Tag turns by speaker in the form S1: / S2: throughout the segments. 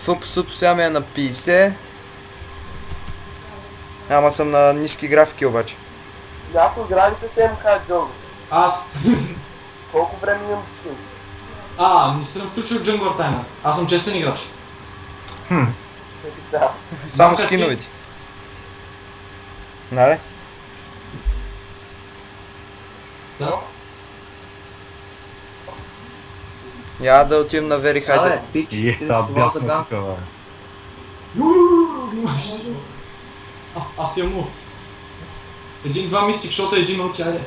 S1: FPS-то сега ми е на 50. Ама съм на ниски графики обаче.
S2: Някой играли с МХ Джон?
S3: Аз...
S2: Колко време имам скин?
S3: Не съм включил Jungle Timer. Аз съм честен играч.
S2: Да.
S1: Само
S3: Банка ти?
S1: скиновите. Нали?
S3: Да.
S1: Я да отидем на Very High.
S4: Абе, пич, ти да си
S5: бясно
S4: така.
S5: тук, бе.
S3: Внимавай се. Аз имам мут. Един-два мистик, защото един мут, айде.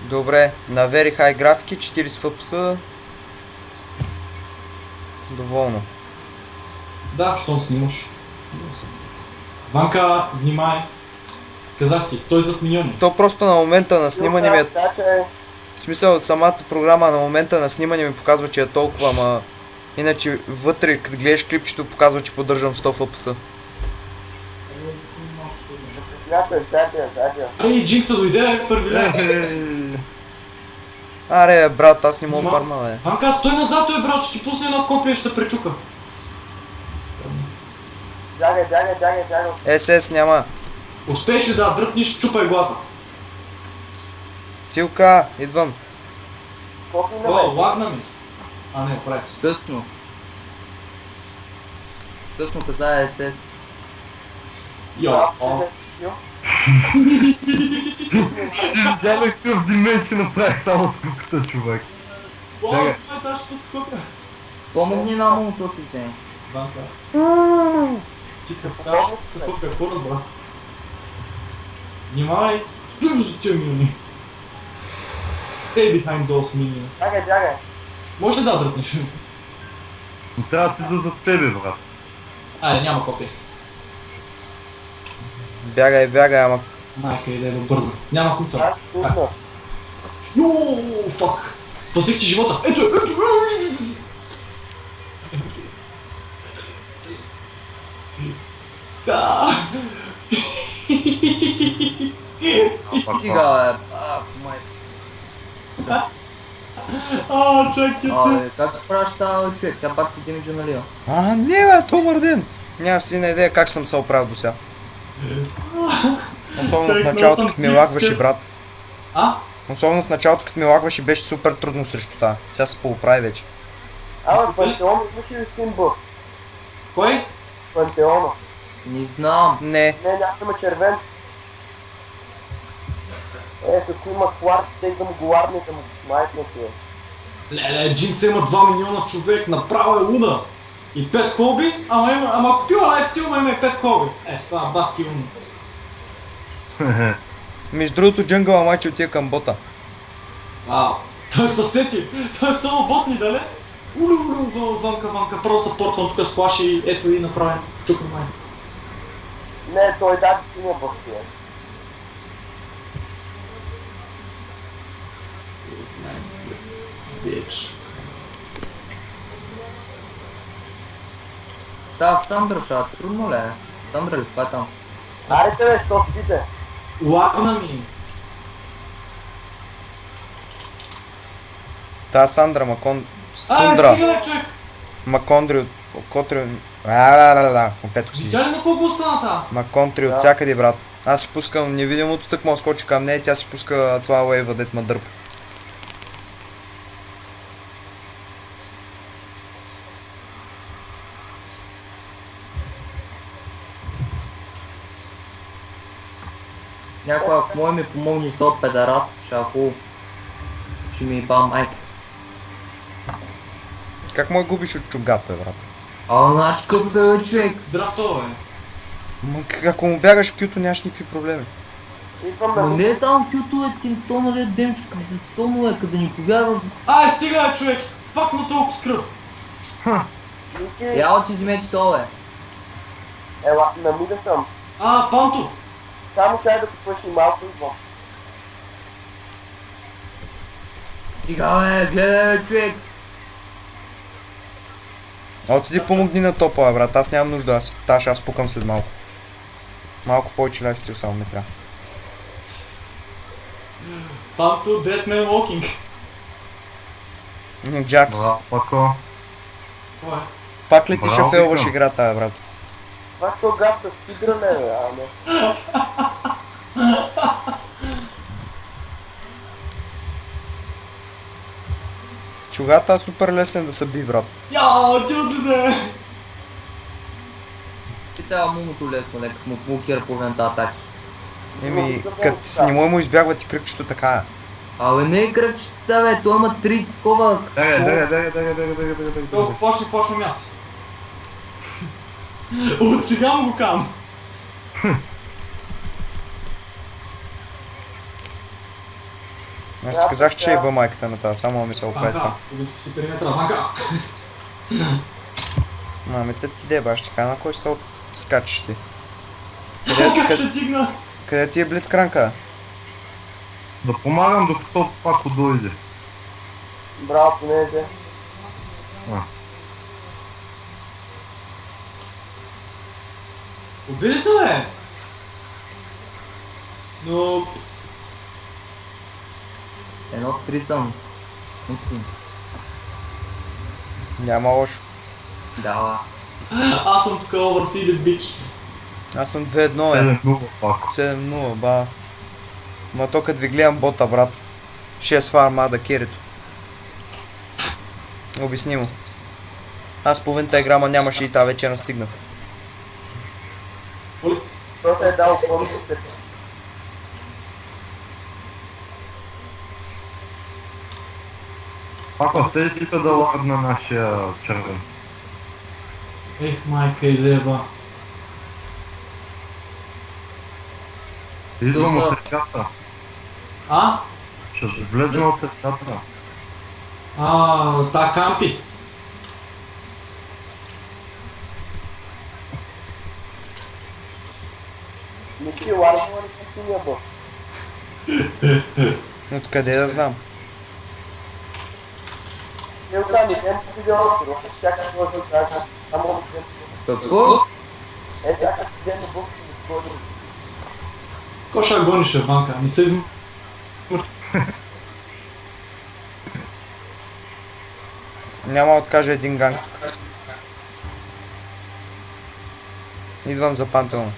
S1: Добре, на Very High графики, 40 FPS. Доволно.
S3: Да, щом снимаш. Ванка, внимай. Казах ти, стой зад миньони.
S1: То просто на момента на снимане ми е...
S2: Чакай.
S1: В смисъл, самата програма на момента на снимане ми показва, че е толкова, ама... Иначе вътре, като гледаш клипчето, показва, че поддържам 100 FPS.
S2: Чакай.
S3: Ей, Джинкса дойде, първи лев.
S1: Аре, брат, аз не мога фарма, бе.
S3: Ванка, стой назад, той брат, ще ти пусне едно копие, ще те пречука.
S2: Чакай.
S1: СС няма.
S3: Успееш ли да дръпнеш, чупай главата.
S1: Тилка, идвам.
S2: Колко
S3: О,
S2: има?
S3: лагна ми. А не, прави се.
S4: Късно. Късно каза СС.
S3: Йо, о.
S5: Вземах в дименти, направих само скуката, човек.
S3: О,
S5: Чакай.
S3: това е тази скопия.
S4: Помогни на му, то си вземе.
S3: Ванка. Ти капташ, скопия, хора, брат. Внимавай, стоим за тия милиони. Stay behind those minions.
S2: Чакай.
S3: Може ли да дръпнеш?
S5: Но трябва да седа зад тебе, брат.
S3: Айде, няма копия.
S1: Бягай, ама...
S3: Майка, иде да бърза. Няма смисъл.
S2: Аз трудно.
S3: Йооо, фак. Спасих ти живота. Ето. Да.
S4: Стига, бе. Май.
S3: Чакайте.
S4: Как се справяш тази човек? Тя пак ти демиджа налива.
S1: Не бе, Томар ден! Нямаш си на идея как съм се оправил до сега. Особено в началото, като ми лагваше, брат. Особено в началото, като ми лагваше, беше супер трудно срещу тази. Сега се пооправи вече.
S2: Ама Пантеон слушай ли символ?
S3: Кой?
S2: Пантеона.
S4: Не знам.
S1: Не.
S2: Не, няма червен. Ето, ако има хварт, тъй да му го ларне към майкната е.
S3: Леле, Джинкс има 2 милиона човек, направо е луна. И 5 колби, ама купила лайфстил, има и 5 колби. Това бабки умно.
S1: Между другото, джангъла майче отива към бота.
S3: Той са сети, той е само ботни, дали? Ванка, първо съпортвам тук с флаш и ето и направим. Чукам май.
S2: Не, той даде синя бахтия.
S3: Бич.
S4: Та Сандра ще трудно ли е? Сандра ли това е там?
S2: Арете бе, що спите?
S3: Лагна ми.
S1: Та Сандра,
S3: Сундра. Човек.
S1: Макондри от... Котри... Оплетох си.
S3: Видя ли на колко остана та?
S1: Маконтри от всякъде, брат. Аз си пускам невидимото, тък му скочи към нея и тя си пуска това уейва, дет ма дърпа.
S4: Някой ако може ми помогни с този педарас, ще ако ще ми ба майка.
S1: Как му губиш от чугато, бе, брат?
S4: Наш какъв е човек?
S3: Здрав това, бе.
S1: Ако му бягаш кюто, нямаш никакви проблеми.
S2: Идвам
S4: Но
S2: да
S4: не е само кюто е тим тонове демчо, като за стонове, като да ни повярваш.
S3: Сега, човек. Пак на толкова скръв.
S2: Ники,
S4: Я ти вземете това, бе.
S2: ела, на мида съм.
S3: Панто.
S2: Само чай да попъшни малко идвам.
S4: Сега, бе, гледай, бе, човек.
S1: Отиди помогни на топа, бе, брат. Аз нямам нужда. Аз пукам след малко. Малко повече лайфстил само ми трябва.
S3: Панто, Dead Man Walking.
S1: Джакс.
S5: Пако.
S3: Кой е?
S1: Пак ли ти
S5: Браво,
S1: шафелваш
S5: Виктор.
S1: играта, брат?
S2: Това чогат с хидране, бе, а не.
S1: Чугата е супер лесен да се би, брат.
S3: Я, ти отлезе!
S4: И трябва мумото лесно, нека му блокира половината атаки.
S1: Еми, като не му избягва ти кръгчето така е.
S4: Абе не е кръгчета, бе, той има 3 такова...
S5: Дай.
S3: Толкова почвам аз. От сега му го кам.
S1: Аз ти казах, че е ба майката на тази, само ми се оправи това.
S3: Ванка, си периметра, Ванка.
S1: Мамецът ти де, баш така, на кой ще се скачаш ти?
S3: Как ще дигна?
S1: Къде ти е блицкранка?
S5: Да помагам докато Пако дойде.
S2: Браво, понеже.
S3: Убили бе! Но...
S4: 1-3 съм.
S1: Няма лошо.
S4: Да,
S3: Аз съм тук overfeeded бич.
S1: Аз съм 2-1 е.
S5: 7-0 Пако.
S1: 7-0, ба. Ма то като ви гледам бота, брат. 6 фарма да керито. Обясни му. Аз половината игра, ма нямаше и тази вечер настигнах.
S2: Той е дал помните.
S5: Пако, седи ти да ладна нашия червен.
S3: Ех, майка и лева.
S5: Идвам
S4: Сусо.
S5: от реката.
S3: А?
S5: Ще влезем от реката.
S3: Та кампи.
S2: Ники, ларвала ли си синия бос?
S1: Откъде да знам?
S2: Не оттам, не му видео ростро, всяка може да кажа, само да вземе.
S4: Какво?
S2: Всяка си вземе букси да сходи.
S3: Ко ще гониш, Ванка? Не се изм...
S1: Няма да откажа един ганг. Идвам за пантеона.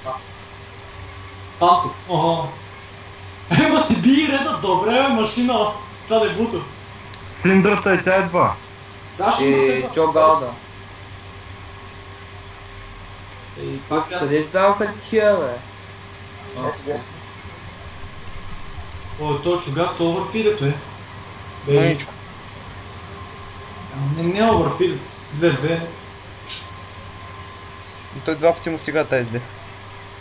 S3: Панко. Ого. Ема си би реда, добре, бе, машина. Това да е буто.
S5: Синдрата е тя едва.
S3: Да, ще
S4: И
S3: го
S4: чо галда?
S3: Ей, пак аз...
S4: Къде ставаха тия, бе?
S3: О, той чугак, то overfeeded е.
S1: Маничко.
S3: Не overfeeded. 2-2.
S1: Той два пъти му стига тази де.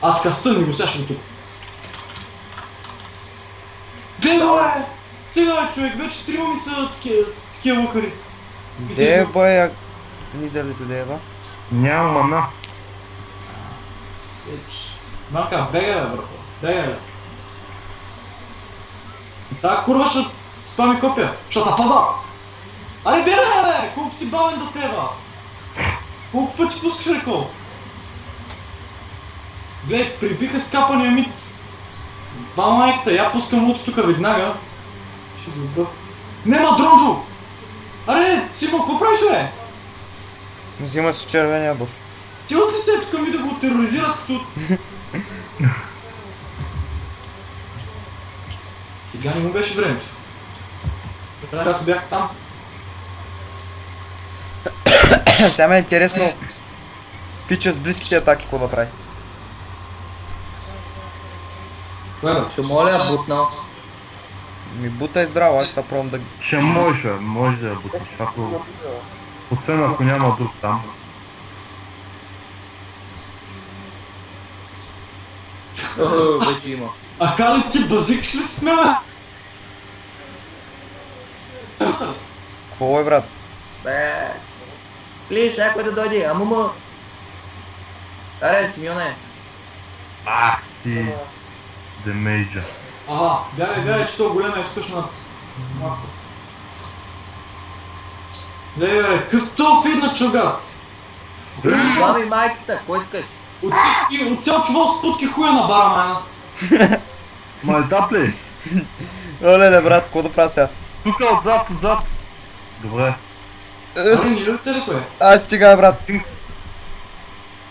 S3: Така стъни го, сега ще го чука. Бего, бе! Стига, бе, човек, вече трима ми са такива лукари.
S1: Де е бая? Нидалито де е ба?
S5: Няма мана.
S3: Марка, бегай, бе, брато. Бегай, бе. Та курва ще спами копия. Ще та паза! Аре, бегай, бе! Колко си бавен до теба! Колко пъти пускаш рекол? Глед, прибиха скапания мит. Ба майката, я пускам луто тука веднага. Ще го бъв. Нема дронжо! Аре, Симо, какво правиш, бе?
S1: Взима си червения бъв.
S3: Ти от ли се тук ми да го тероризират като... Сега не му беше времето. Когато бях там.
S1: Сега ме е интересно. Пича с близките атаки, какво да прави?
S3: Кое бе?
S4: Ще моля, бутна.
S1: Ми бута е здраво, аз ще се пробвам да...
S5: Ще може да буташ. Ако... Освен ако няма друг там.
S4: Вече има.
S3: А кали ти базикаш ли с мен?
S1: Какво е, брат?
S4: Бе. Плиз, някой да дойде, амума. Аре, Симеоне.
S5: Ах ти... Демейджа.
S3: Ага, бягай, че това голема е тук на маса. Леле, какъв то фидна чугат?
S4: Баби майката, кой искаш?
S3: От всички, от цял чувал спутки хуя на бара, майна.
S5: Майтап ли?
S1: Оле, брат, какво да правя сега?
S5: Тук отзад. Добре.
S3: Аре, ни ли целето е?
S1: Аз стига, брат.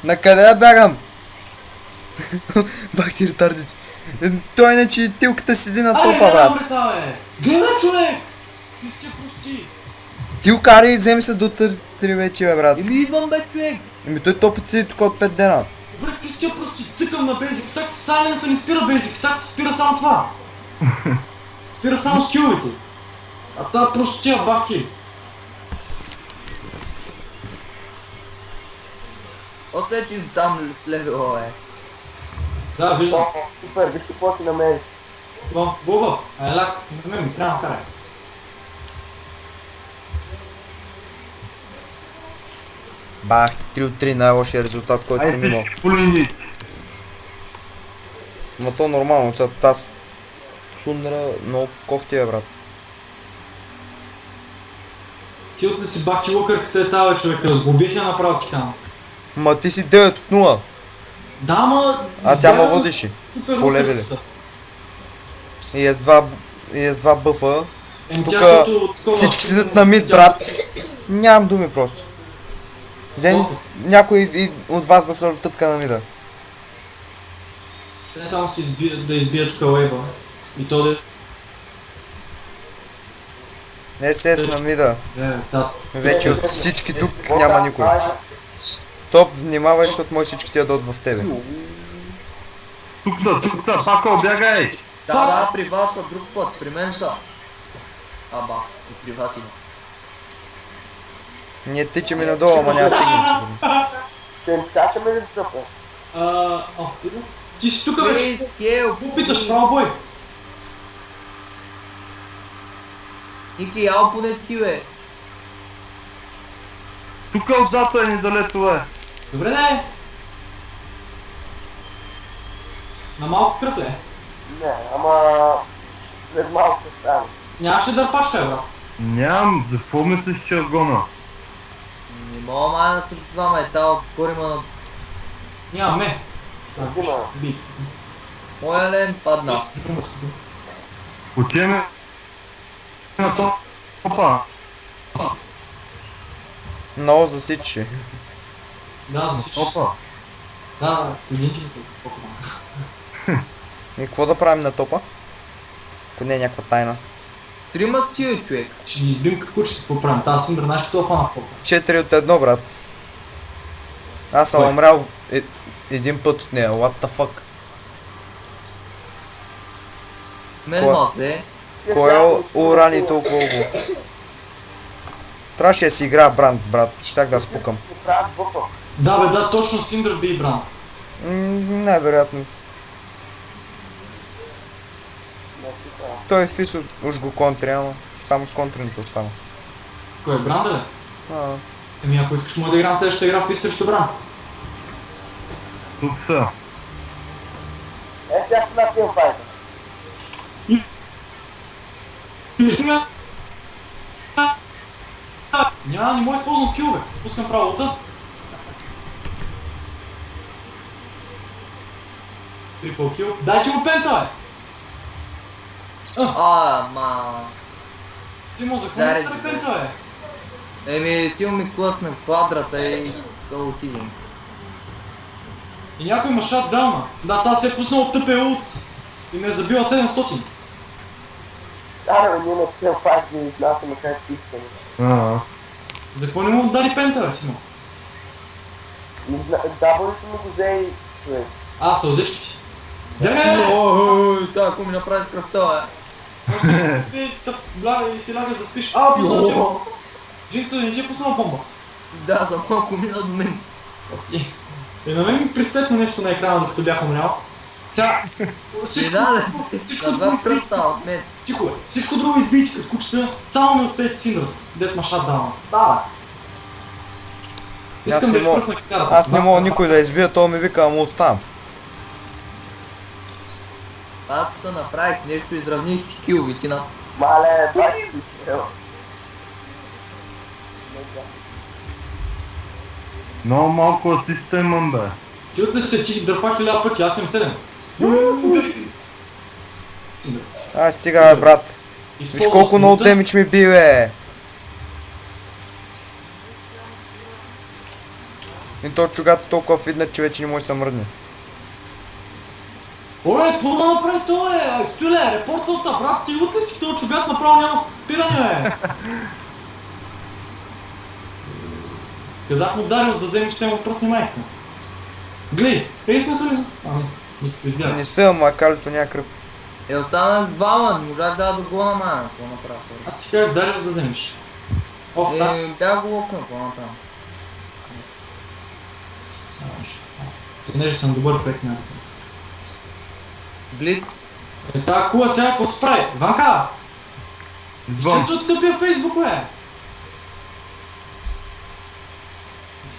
S1: Накъде да бягам? Бах ти ретардици. Той иначе тилката седи на топа, брат.
S3: Гледай, човек! Ти си я прости!
S1: Тил карай и вземи се до три вече, бе, брат.
S4: Еми идвам бе, човек!
S1: Еми той топът си тук от 5 дена.
S3: Добре, ти си я прости, цикам на бейзик. Так Сайленса се не спира бейзик, так спира само това. Спира само скиловете. А та простия бахти.
S4: Още че там с левела, бе.
S3: Да, виждам.
S2: О, супер, вижте какво си намери.
S3: Бога, лак, на мен ми трябва да карай.
S1: Бах ти 3 от 3, най-лошия резултат, който
S5: Ай
S1: съм имал.
S5: всички по линиите.
S1: Но то нормално, тази сундра много кофти е, брат.
S3: Ти от ли си бахти лукърката е тази човек, разглобих я направо ти кана.
S1: Ма ти си 9 от 0,
S3: Да, ма...
S1: а тя ме водеше.
S3: Супер
S1: по левели.
S3: лукърката.
S1: И е с 2 бъфа.
S3: Еми
S1: Тука
S3: тя като такова-
S1: всички седят на мид, брат. Нямам думи просто. Вземи някой от вас да се тътка на мида.
S3: Не само си да избият тук лейба. И то да...
S1: СС на мида.
S3: Да.
S1: Вече от всички тук няма никой. Топ, внимавай, защото може всички тия дойдат в тебе.
S5: Тук са, пако, бягай!
S4: Да, при вас са друг път, при мен са. Аба, и при вас има.
S1: Ние тичаме надолу, ама няма стигнем сигурно.
S2: Ще им скачаме ли в тръпа?
S3: Ти си тук, бе.
S4: Please help
S3: Какво питаш,
S4: me.
S3: право бой?
S4: Ники, ял поне ти, бе.
S5: Тук отзад е недалето, бе.
S3: Добре, да. На малко кръв ли е?
S2: Не, ама... След малко ще стане.
S3: Нямаше дърпачка, бе, брат.
S5: Нямам, за какво мислиш, че е гона?
S4: Не мога май да срещу това, ме, тази корима на
S3: Нямаме.
S2: Има.
S3: Бит.
S4: моя лен падна.
S5: Отиваме на топа.
S1: Много засичаше.
S3: Да, за всички.
S5: Топа.
S3: Да, следим ти се. Спокойно.
S1: И какво да правим на топа? Ако не е някаква тайна.
S4: Трима с тия, човек.
S3: Ще ги избим какво ще какво правим. Тази Синдра, знаеш като фана в попа.
S1: 4 от 1, брат. Аз съм
S3: Кой?
S1: умрял един път от нея, what the fuck.
S4: Мен
S1: Кой?
S4: мазе.
S1: Кой е урани толкова го? Трябваше да си играя бранд, брат. Щях да спукам.
S2: Ще правят бъфа.
S3: Да, бе, да, точно Синдра би и бранд.
S1: Най-вероятно.
S2: Не, ще правят.
S1: Той Фис уж го контри, ама само с контрените остана.
S3: Кой е бранд, бе?
S1: А,
S3: Еми, ако искаш, може да играм следващата игра в Фис срещу бранд.
S5: Тук са.
S2: Е, сега ще на филмфайта.
S3: Няма, не може да използвам скил, бе. Пускам правилата. Трипл кил. Дай, че го пента, бе.
S4: Ама...
S3: Симо, за какво
S4: Зарежи,
S3: не
S4: бе.
S3: пента, бе?
S4: Еми, силно ми клъсна в квадрата и да отидем.
S3: И някой има шатдауна. Да, тази се е пуснал от тъпе ult. И ме е забила 700.
S2: Да, бе, ние на филмфайт ги изнасяме как си искаме.
S3: За какво не му даде пента, бе, Симо?
S2: Дабълито ми го взе и... човек.
S3: Сълзички. Бягай!
S4: Ой, така, ако ми направи с кръвта, бе.
S3: Бляга и си лягаш да спиш. Пуснал ти! Джинкса, не ти е пуснал бомба.
S4: Да, за малко мина до мен.
S3: И на мен ми пресетна нещо на екрана, докато бях умрял. Сега... Всичко,
S4: Да,
S3: всичко
S4: на
S3: друго
S4: два пръста от мен.
S3: тихо е. Всичко друго избийте като кучета, само не успеете Синдрата. Дет ма шатдауна. Да, бе.
S1: Аз
S3: Искам
S1: не
S3: да
S1: мога-
S3: изпръсна кикарата.
S1: аз не мога никой да избия, то ми вика, ама оставам.
S4: Аз като направих нещо, изравних си киловите на...
S2: Мале, бати си, ева.
S5: Много малко асиста имам, бе.
S3: Ти от ли се ти дърпа 1000 пъти, аз съм 7. Синдра.
S1: Стига, бе, брат. Виж колко много демидж ми би, бе. И то чугата толкова видна, че вече не може да се мръдне.
S3: Оле, какво да направи той, бе? Стоиле, репортвата, брат, ти от ли си този чугат направо няма спиране, бе? Казах му Дариус да вземеш, ще му пръсни майка. Глей, песнато ли? Ами, видях.
S1: Не са, ама калито няма кръв.
S4: Останах двама, не можах да го намая, какво направя?
S3: Аз ти казах Дариус да вземеш. Ох, да.
S4: Бях го локнал, какво направя?
S3: Понеже съм добър човек, няма.
S4: Блиц.
S3: Тая кула сега какво се прави? Ванка!
S5: Идвам.
S3: Ще се оттъпя в Фейсбук, бе!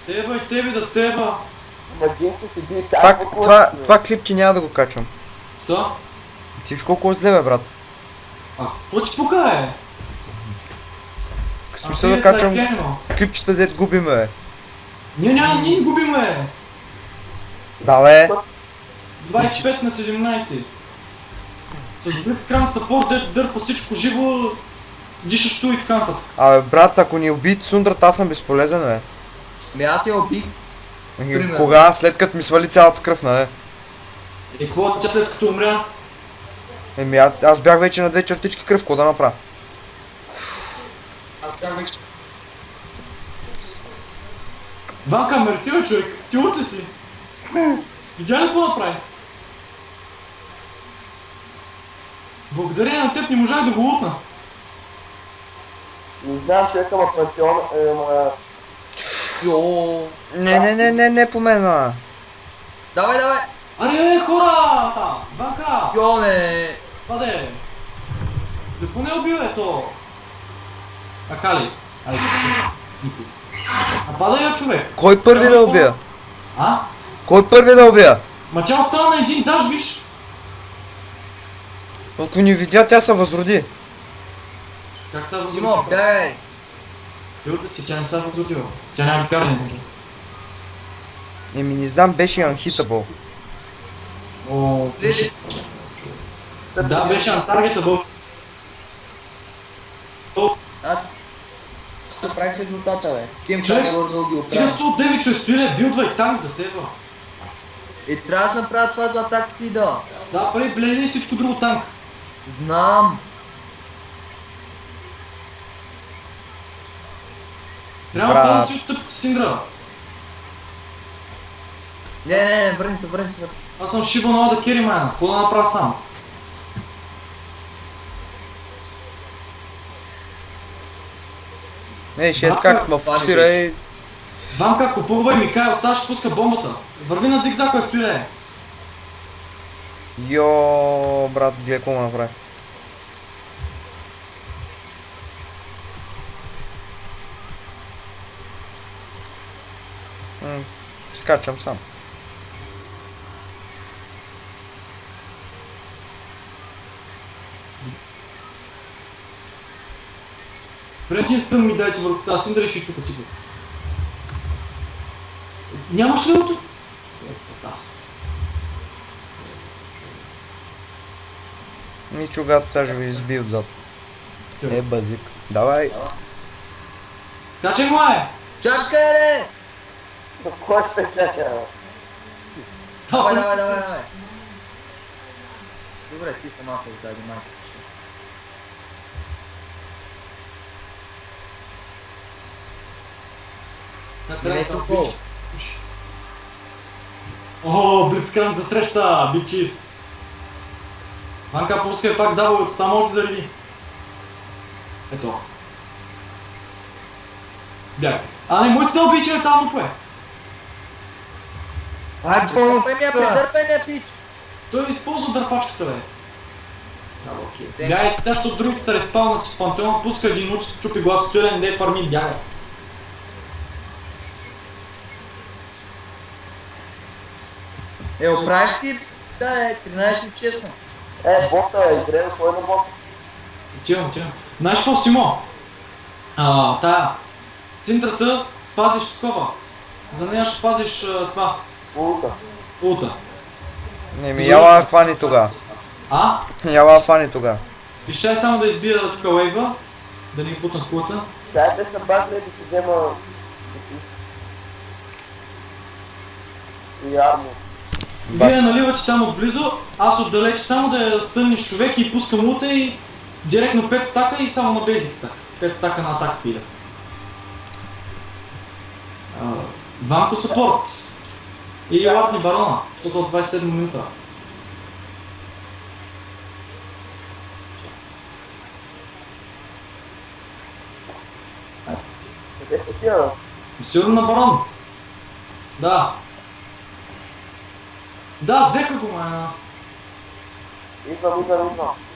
S3: Теба и тебе да теба!
S2: Ама Джинси седи и там.
S1: Това клипче няма да го качвам.
S3: Що?
S1: Ти виж колко е зле, бе, брат.
S3: Какво ти пука, бе?
S1: В смисъл да качвам клипчета, дет губиме, бе.
S3: Ние губим, бе!
S1: Да, бе.
S3: 25 на 17. С Blitzcrank саппорт, дет дърпа всичко живо, дишащо и така нататък.
S1: Абе, брат, ако ни убият сундрата, аз съм безполезен, бе.
S4: Бе, аз я убих. Примерно.
S1: Кога? След като ми свали цялата кръв, нали?
S3: И какво тя след като умря?
S1: Еми, аз бях вече на 2 чертички кръв, какво да направя?
S3: Ванка, мерси, бе, човек, ти урт ли си? Видя ли какво направи? Благодарение на теб не можах да го лутна.
S2: Не знам, човека, ама пантеон,
S4: Йоо.
S1: Не по мен, а.
S4: Давай, давай.
S3: Аре, хора! Ванка!
S4: Йо, не.
S3: Паде! Запоне убил е то! Акали! Айде, никой. А падай я, човек!
S1: Кой първи да убия?
S3: А?
S1: Кой първи да убия?
S3: Ма тя остана на един даж, виж!
S1: Ако ни видя, тя се възроди.
S3: Как се възродила?
S4: Симо, бягай.
S3: Бил да си, тя не се възродила. Тя няма каране, може.
S1: Еми, не знам, беше unhittable.
S3: О,
S4: Блиц.
S3: да, беше антаргета, бъл.
S4: Аз... Ще правих резултата, бе. Тим
S3: Човек,
S4: как да ги
S3: Сега
S4: оправя.
S3: 109 човек, стоиле, билдвай танк да теба.
S4: И трябва да направя това за атак спида.
S3: Да, прави бледи и всичко друго танк.
S4: Знам.
S3: Трябва
S1: Брат.
S3: да си отстъпите Синдра.
S4: Не, върни се.
S3: Аз съм шиба на да кери майна, какво да направя сам?
S1: Ей, ще така като ме фокусира и...
S3: Ванка, купувай ми кай, оставаш ще пуска бомбата. Върви на зигзаг, бе, стоиле.
S1: Йо, брат, гледай какво ме направи. Скачам сам.
S3: Преди стън ми дайте върху тази Синдра и ще чупа типа. Нямаш лиото?
S1: Ми чугата сега ще ви изби отзад. Базик. Давай.
S3: Скачай го, е!
S4: Чакай, ре!
S2: Кой ще чака?
S4: Давай. Добре, ти сама се оттади майка. Не толкова.
S3: О, Блицкранк за среща, бичис! Ванка, пускай пак W, само ти зареди. Ето. Бягай. А не, моите да обича е там, пое.
S5: Ай,
S4: Дърпай ме, пич!
S3: Той използва дърпачката, бе.
S4: Окей,
S3: Бягай, сега, защото другите са респаунати в пантеон, пуска един лут, чупи глава стоилен, не е парми, бягай.
S4: Оправих си, да е, 13 честно.
S2: Бота, играе, кой е на бота?
S3: Отивам. Знаеш какво, Симо? Тая. Синдрата пазиш такова. За нея ще пазиш това. Улта.
S1: Еми, яла хвани тога.
S3: А?
S1: Яла хвани тога.
S3: Изчай само да избия тук лейва. Да ни бутнат кулата.
S2: Чай да се бахне да си взема... И армия.
S3: Вие наливате там отблизо, аз отдалеч само да я стъниш човек и пускам лута и директно 5 стака и само на бейзиката. 5 стака на атак спида. Ванко саппорт. И лапни барона, защото от 27 минута.
S2: Къде са тия?
S3: Сигурно на барон. Да. Да, взеха го, ма.
S2: Идвам.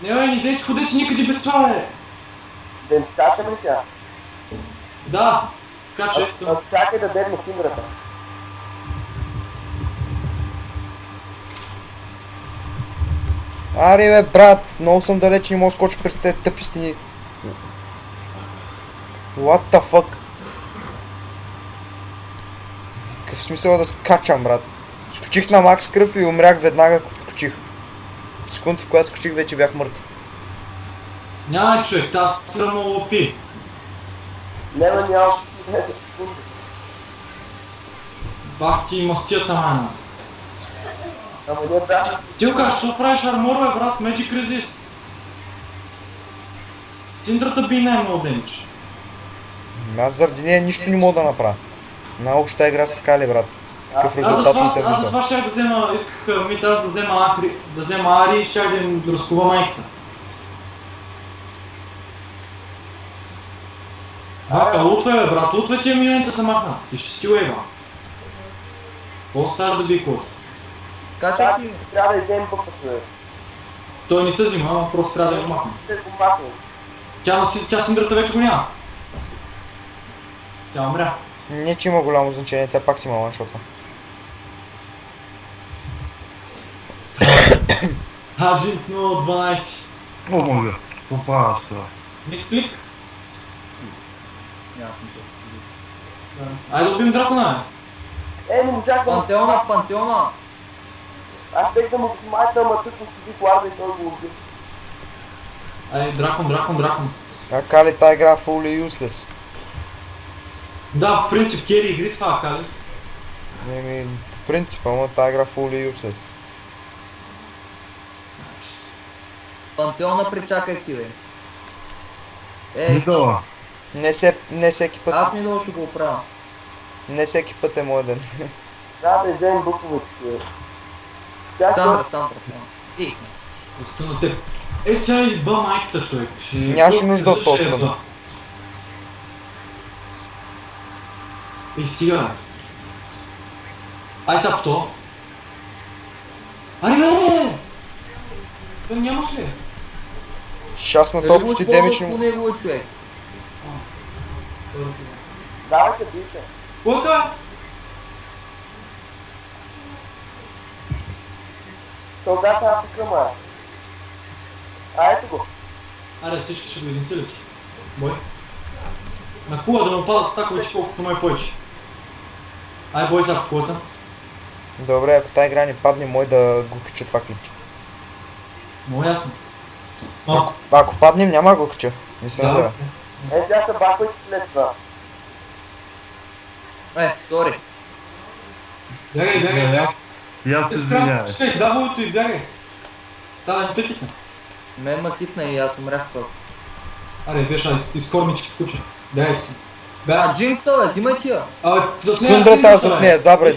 S3: Не, бе, не дейте, ходете никъде без това, бе.
S2: Денцата ли сега?
S3: Да, така че съм.
S2: Чакай да дадем синдрата.
S1: Аре бе, брат, много съм далеч, не мога да скоча през тези тъпи стени. What the fuck? Какъв смисъл е да скачам, брат? Скочих на макс кръв и умрях веднага, като скочих. Секунда, в която скочих, вече бях мъртв.
S3: Няма човек, тази срама лопи.
S2: Няма 10 секунди.
S3: Бах ти и мастията, майна.
S2: Ама не бях.
S3: Тилка, що правиш армор, бе, брат? Magic Resist. Синдрата би не е много демидж.
S1: Аз заради нея нищо не мога да направя. На обща игра се кали, брат. Такъв резултат не се
S3: Аз
S1: вижда.
S3: затова щях да взема, исках мит аз да взема Ари и щях да им разкува майката. Бака, лутвай, бе, брат, лутвай тия миньоните са махна. И ще си уейва. По-стар да би код.
S4: Качай ти.
S2: Трябва да идем по човек.
S3: Той не се взима, ама просто трябва да го махне.
S2: Ще го махнем.
S3: Тя синдрата вече го няма. Тя умря.
S1: Не, че има голямо значение, тя пак си има ланшотва.
S3: Джинкс 0-12.
S5: О, мога. Попава се.
S3: Мисклик.
S4: Няма смисъл.
S3: Айде да убим дракона, бе.
S2: Не можах да му...
S4: Пантеона!
S2: Аз тех да му го смайта, ама тук му седи кларда и той го уби.
S3: Айде, дракон.
S1: А кали, тая игра fully useless.
S3: Да, в принцип, кери игри това, кали.
S1: По принцип, ама тая игра fully useless.
S4: Пантеона причакай ти, бе. Ей,
S5: Мидъла.
S1: Не всеки път.
S4: аз ми долу ще го оправя.
S1: Не всеки път е мой ден.
S2: Трябва да вземем буковете, човек. Тя
S4: Сандра. Ихна.
S3: Пусна на теб. Сега и ба майката, човек.
S1: Нямаше нужда от този стън.
S3: Стига, бе. Ай сега то. Аре, бе! Той нямаш ли?
S1: Шас на
S4: Дали
S1: то
S4: го
S1: почти
S4: използваш
S1: демидж.
S4: по неговия човек?
S2: давайте бийте.
S3: Което е?
S2: Солдата Африка, ма. А, ето го.
S3: Аре, всички ще го изнеси ли? Бой. На кула да му падат стакове, колкото са май повече. Ай, бой сега по кулата.
S1: Добре, ако тая игра ни падне, мой да го кача това клипче.
S3: Много ясно.
S1: Ако паднем, няма да го кача. Не се надява.
S2: Сега са бахвайте след това.
S4: Сори.
S3: Бягай.
S5: И аз се извинявай.
S3: Чакай, да войто и бягай. Да не те хитна.
S4: Мен ма хитна и аз умрях просто.
S3: Аре, виж, изкормички в куча. Бягай си. Бягай.
S4: Джинкса, бе, взимай тия.
S3: Зад нея
S1: Сундрата зад нея, забрай.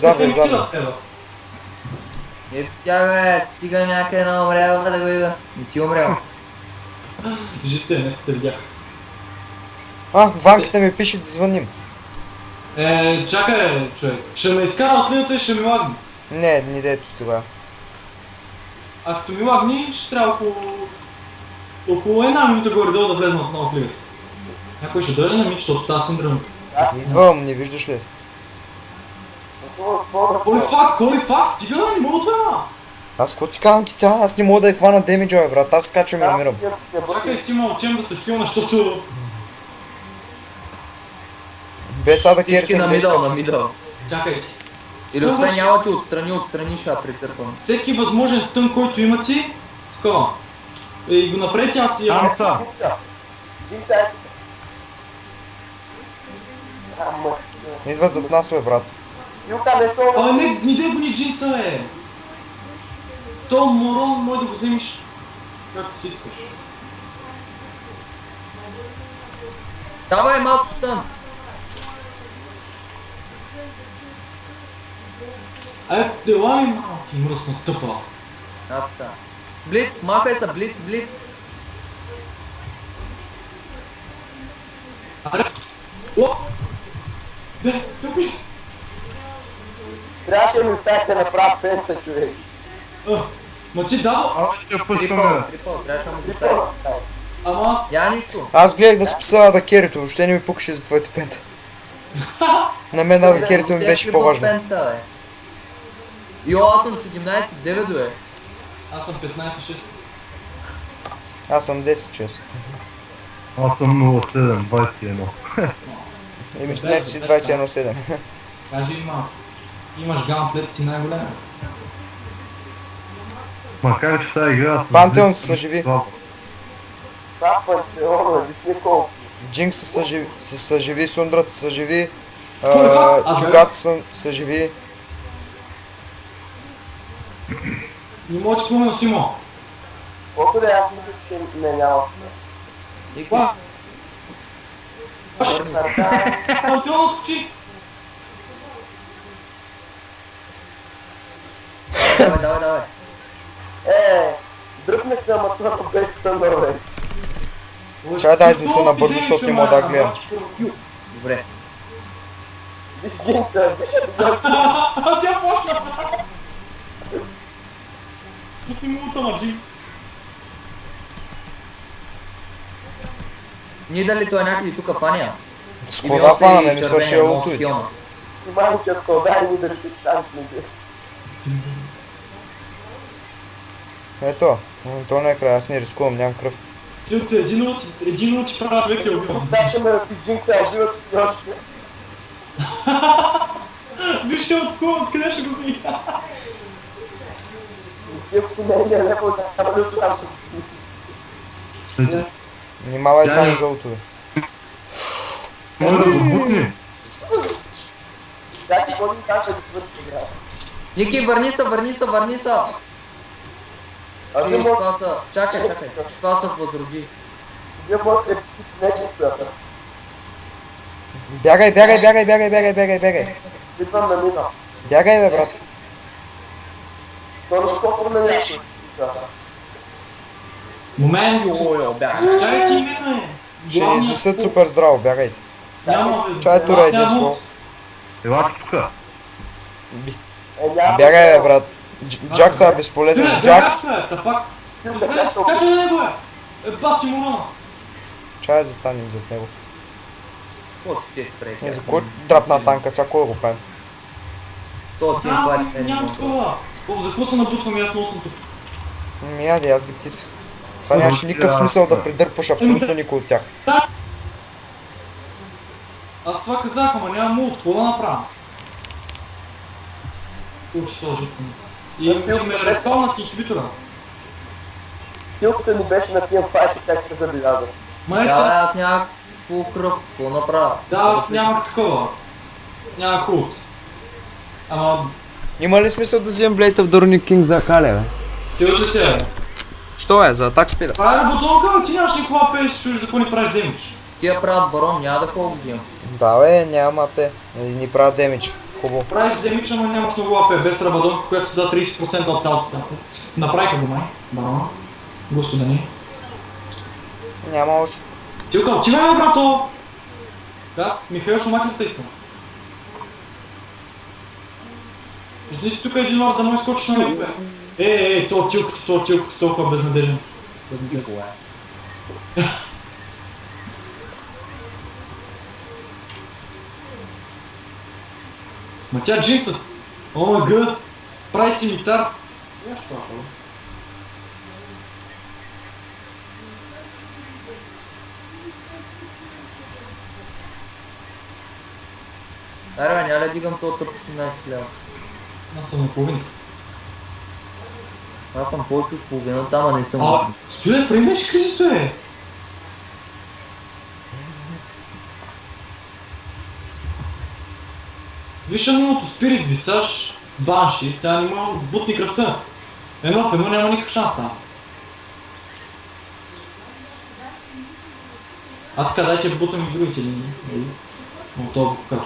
S4: Тя, бе, стига някъде на умрял, бе, да го ида. Не си умрял.
S3: Жив се, днес те видях.
S1: Ванката ми пише да звъним.
S3: Чакай, човек. Ще ме изкара от линията и ще ми лагни.
S1: Не, не дето тогава.
S3: А като ми лагни, ще трябва около една минута горе-долу да влезна отново в лигата. Някой ще дойде на ми, защото тази синдром.
S1: Идвам, не виждаш ли?
S3: Холи фак, стига, не мога това!
S1: Аз какво ти казвам ти, аз не мога да я хвана демиджа, бе, брат. Аз скачам и умирам.
S3: Чакай си мълчем да се хилна, защото...
S1: Без ада
S4: Всички
S1: керка
S4: на
S1: не
S4: мидъл,
S1: скачам.
S4: на мидъл.
S3: Чакай.
S4: Или освен няма ти отстрани ще я претърпам.
S3: Всеки възможен стън, който има ти, такова. И го направете, аз си я...
S5: Там са.
S1: Идва зад нас, бе, брат.
S2: Юка, не са
S3: Абе, не дай го ни джинса, бе! То морон може да го вземеш както си искаш.
S4: Давай малко стън.
S3: Абе, дела ми малки мръсна тъпа.
S4: Така. Блиц, махай се, блиц, блиц.
S3: Аре! О! Бе, виж!
S2: трябваше да ми оставите да направя песта, човек.
S3: Ма ти дава?
S5: Аз ще
S4: Трипъл,
S5: пъсваме.
S4: трипъл, трябваше да му го стави.
S3: Ама аз...
S4: Я нищо.
S1: Аз гледах да списава да керито, въобще не ми пукаше за твоите пента. На мен да керито ми беше по-важно.
S4: Йо, аз съм 17-9, бе.
S3: Аз съм 15-6.
S1: Аз съм 10-6.
S5: Аз съм 07, 21.
S1: Еми, не, че си 21-7.
S3: Кажи има... Имаш гаунтлет, си най-голям.
S5: Макар че сега игра с...
S1: Пантеон се съживи.
S2: Това пантеона, виж колко.
S1: Джинкс се съживи, Сундрат се съживи,
S3: Аз
S1: Чугат се съживи.
S3: Не мога да ти помня, Симо.
S2: Колко да е, аз мисля, че не няма.
S4: Никой. Върни се.
S3: Пантеона скочи!
S4: Давай, давай, давай.
S2: Дръпне се, ама това без стъндър, бе.
S1: Чай да изнеса набързо, защото не мога да гледам.
S4: Добре.
S2: Виж гинца, виж
S3: Тя почна! Пусни му утама, Джинкс.
S4: Ние дали той някъде тук фаня?
S1: С кода фана, не ми свърши елото.
S2: малки от колда и да реши танците.
S1: Ето, то не е край, аз не рискувам, нямам кръв.
S3: Тилци, един от ти права човек е убил.
S2: Сега ме да ти джинкса, убиват и още.
S3: Вижте откъде ще го би.
S2: Тия семейния лепо няма да там ще...
S1: Внимавай само за лутове.
S5: Може да го бутне.
S2: Сега ти ходим там ще да свърши игра.
S4: Ники, върни се, върни се, върни се.
S2: Аз не мога
S4: Това са... Чакай, чакай. Това са възроди.
S2: да може да не чувствата.
S1: Бягай, бягай, бягай, бягай, бягай, бягай, бягай.
S2: Идвам на мина.
S1: Бягай, бе, брат.
S2: Второ скопър на някой.
S3: Момент.
S4: Йо, бягай.
S3: Чакай ти име,
S1: Ще ни изнесат супер здраво, бягайте.
S3: Няма, бе.
S1: Чай тура един
S3: Няма.
S1: слово.
S5: Ела тук.
S2: Няма.
S1: Бягай, бе, брат. Джакса е безполезен. Джакс.
S3: Скачай на него, бе. Бати му рана.
S1: Чай да застанем зад него.
S4: Какво ще ти спрей?
S1: Не, за кой драпна танка, сега кой да го правим?
S4: То ти е
S3: Няма такова. О, за какво се набутвам и аз много съм тук.
S1: Яде, аз ги птисах. Това нямаше никакъв смисъл да придърпваш абсолютно никой от тях.
S3: Аз това казах, ама няма мулт, какво да направя? Учи този житъм. И ме респалнат инхибитора.
S2: Тилката ни беше на тия файти, как се забеляза.
S3: Май
S4: Да,
S3: са...
S4: аз нямах фул кръв. Какво направя?
S3: Да, аз нямах такова. Няма хулт. Ама...
S1: Има ли смисъл да вземем Blade of Dornic King за Хале, бе?
S3: Ти от ли се?
S1: Що е, за атак спида?
S3: Това е работонка, ти нямаш никаква АП и ще чуеш за какво ни правиш демидж.
S4: Тия правят барон, няма да ходя взимам.
S1: Да, бе, няма апе. Ни правят демидж. Хубаво.
S3: Правиш демидж, ама нямаш много АП, без рабадонка, която ти да 30% от цялата сата. Направиха го май, барона. Господани.
S1: Няма още.
S3: Тилка, отивай, брато! Аз, Михаил Шумахерата истина. Изни си тук един лад да му изскочиш на него, бе. То тилката, толкова безнадежен.
S4: Никога е.
S3: Ма тя джинксът. ОМГ. Прави си митар. Яш това, бе.
S4: Аре, бе, няма ли дигам този тъп 18 лева?
S3: Аз съм на половина.
S4: Аз съм повече от половината, ама не съм.
S3: А, стоя, преди беше къси стоя. Виж едното спирит висаш, банши, тя няма бутни кръвта. Едно в едно няма никакъв шанс там. А така, дайте бутам и другите линии. Но това го покажа.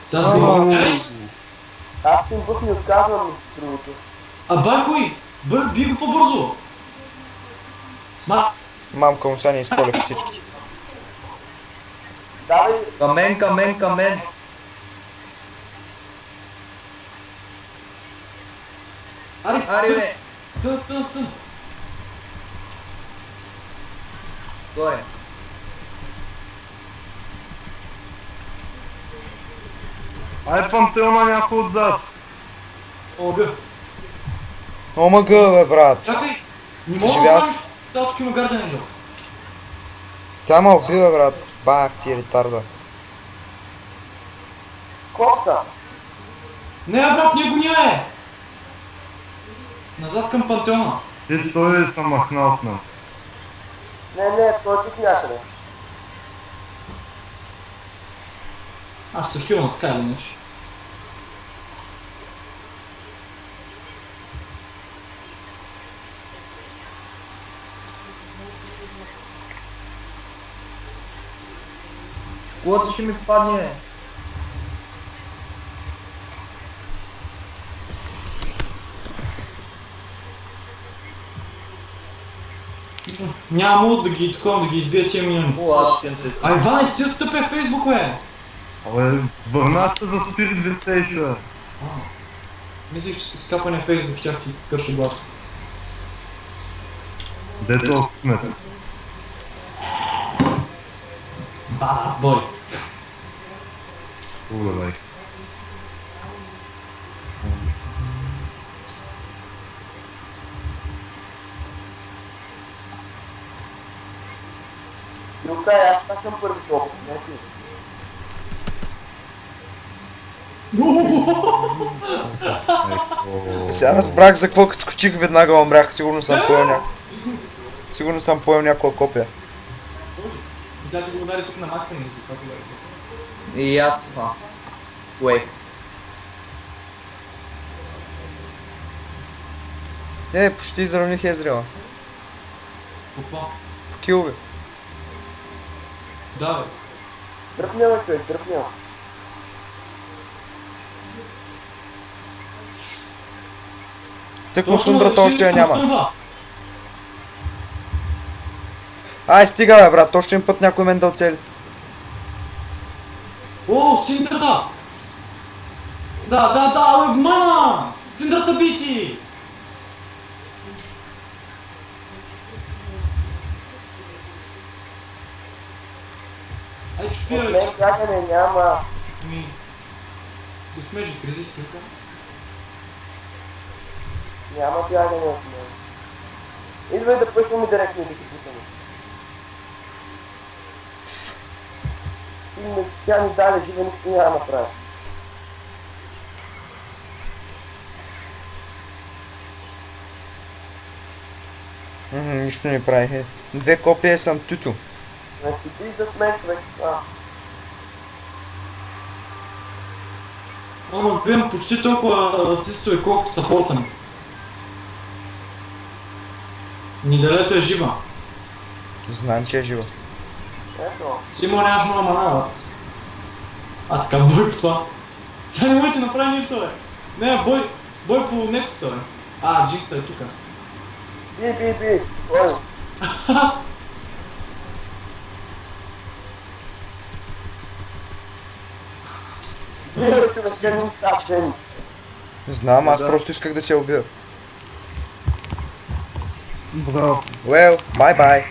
S3: Сега с другото.
S2: Аз си бъх не отказвам между другото.
S3: А байхуй! Би го по-бързо! Сма...
S1: Мамка му сега не изколяха всичките.
S2: Давай,
S4: Камен. Ари бе!
S3: Стън!
S4: Горе.
S5: Ай пантеона някой отзад.
S3: Ога.
S1: ОМГ, бе, брат.
S3: Чакай! Не
S1: Съживява
S3: мога
S1: се.
S3: да направиш има гарден ангел.
S1: Тя ме убива, брат. Бах ти ретарда.
S2: кофта.
S3: Не, брат, ние го няма! Назад към пантеона.
S5: Той се махна от нас.
S2: Не, той е тук някъде.
S3: Аз се хилна така или нещо.
S4: Кулата ще ми впадне.
S3: Няма мод да ги такова, да ги избия тия миньони.
S4: О, аз ще се...
S3: А Иван, си стъпя в Фейсбук, бе!
S5: Абе, върна се за Spirit Vistation.
S3: Мислих, че си скапане в Фейсбук, щях ти скърша главата.
S5: Дето смета.
S3: Бадас бой!
S5: Давай.
S2: Друга е, аз чакам първи топ. Не ти.
S1: Сега разбрах за какво като скочих веднага умрях. Сигурно съм поел някоя копия.
S3: Тя ти го удари тук на макса, не си това удари.
S4: И аз това. Уей.
S1: Почти изравних Езрела.
S3: Какво?
S1: В килове.
S3: Да, бе.
S2: Дръпнява, човек, дръпнява.
S1: Тък му сундрата още я няма.
S3: няма.
S1: Ай, стига, бе, брат. Още един път някой мен да оцели.
S3: О, Синдрата! Да, бе, мана! Синдрата бити! Ай, чупия,
S2: От
S3: бе,
S2: мен някъде няма.
S3: ми... Безмежик, резистика.
S2: Няма бягане от мен. Идвай да пъшваме директно да ги путаме. Тя ни даде жива, нищо няма да направи.
S1: Нищо не прави. 2 копия съм тютю.
S2: Не седи зад мен, човек.
S3: Ама, имам почти толкова асистове, колкото сапорта ми. Нидалето е жива.
S1: Знам, че е жива.
S2: Ето.
S3: Симо нямаш много мана, бе. А, така, бой по това. Тя не може да ти направи нищо, бе. Не, бой по Нексуса, бе. Джинкса е тука.
S2: Би. Ой. Човек, тя не става жени.
S1: Знам, аз
S4: Да.
S1: просто исках да се убия.
S5: Браво.
S1: Well, bye bye.